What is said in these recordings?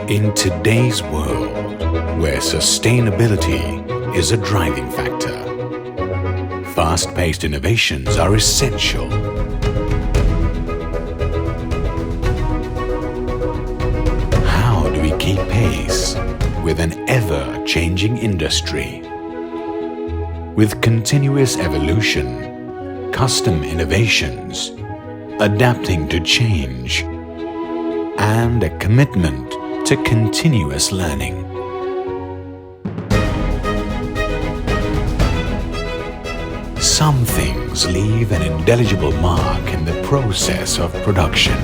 In today's world, where sustainability is a driving factor, fast-paced innovations are essential. How do we keep pace with an ever-changing industry? With continuous evolution, custom innovations, adapting to change, and a commitment to continuous learning. Some things leave an indelible mark in the process of production.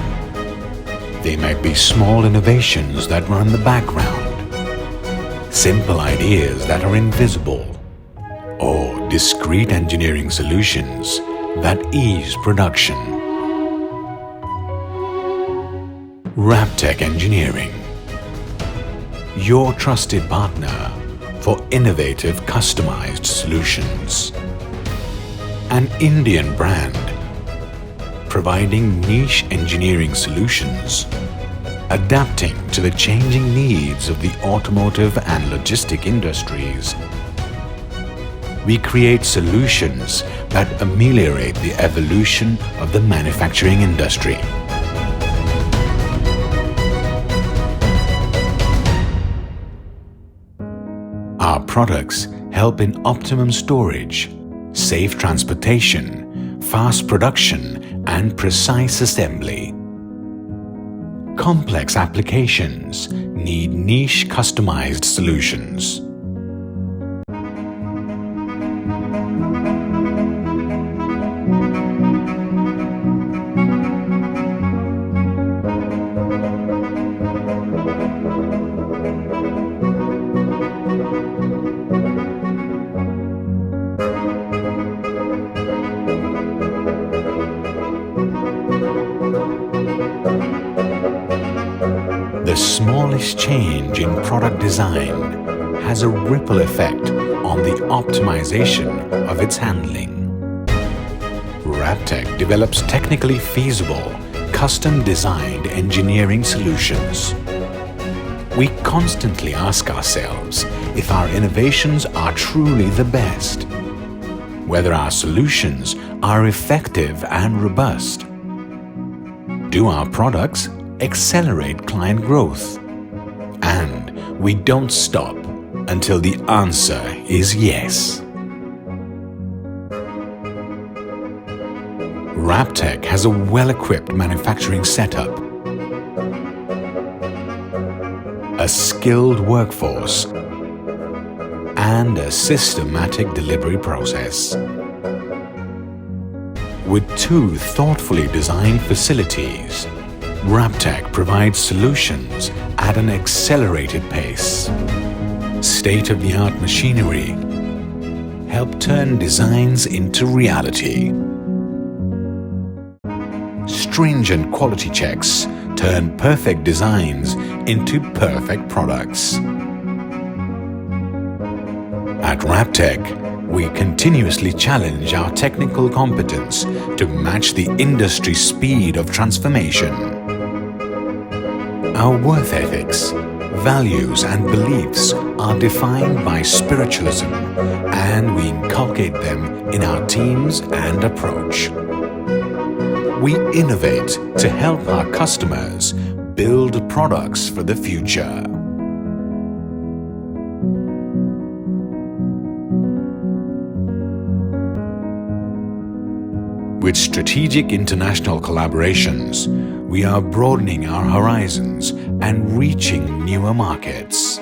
They might be small innovations that run in the background, simple ideas that are invisible, or discrete engineering solutions that ease production. Raptech Engineering, your trusted partner for innovative customized solutions. An Indian brand providing niche engineering solutions, adapting to the changing needs of the automotive and logistic industries. We create solutions that ameliorate the evolution of the manufacturing industry. Our products help in optimum storage, safe transportation, fast production, and precise assembly. Complex applications need niche customized solutions. The smallest change in product design has a ripple effect on the optimization of its handling. Raptech develops technically feasible, custom-designed engineering solutions. We constantly ask ourselves if our innovations are truly the best, whether our solutions are effective and robust. Do our products accelerate client growth? And we don't stop until the answer is yes. Raptech has a well-equipped manufacturing setup, a skilled workforce, and a systematic delivery process. With 2 thoughtfully designed facilities, Raptech provides solutions at an accelerated pace. State-of-the-art machinery help turn designs into reality. Stringent quality checks turn perfect designs into perfect products. At Raptech, we continuously challenge our technical competence to match the industry's speed of transformation. Our worth ethics, values and beliefs are defined by spiritualism, and we inculcate them in our teams and approach. We innovate to help our customers build products for the future. With strategic international collaborations, we are broadening our horizons and reaching newer markets.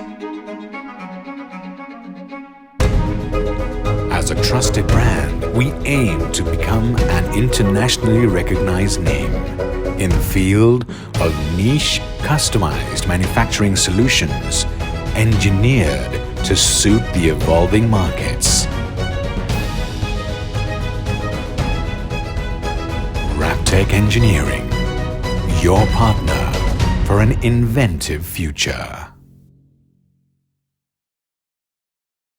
As a trusted brand, we aim to become an internationally recognized name in the field of niche, customized manufacturing solutions engineered to suit the evolving markets. Raptech Engineering, your partner for an inventive future.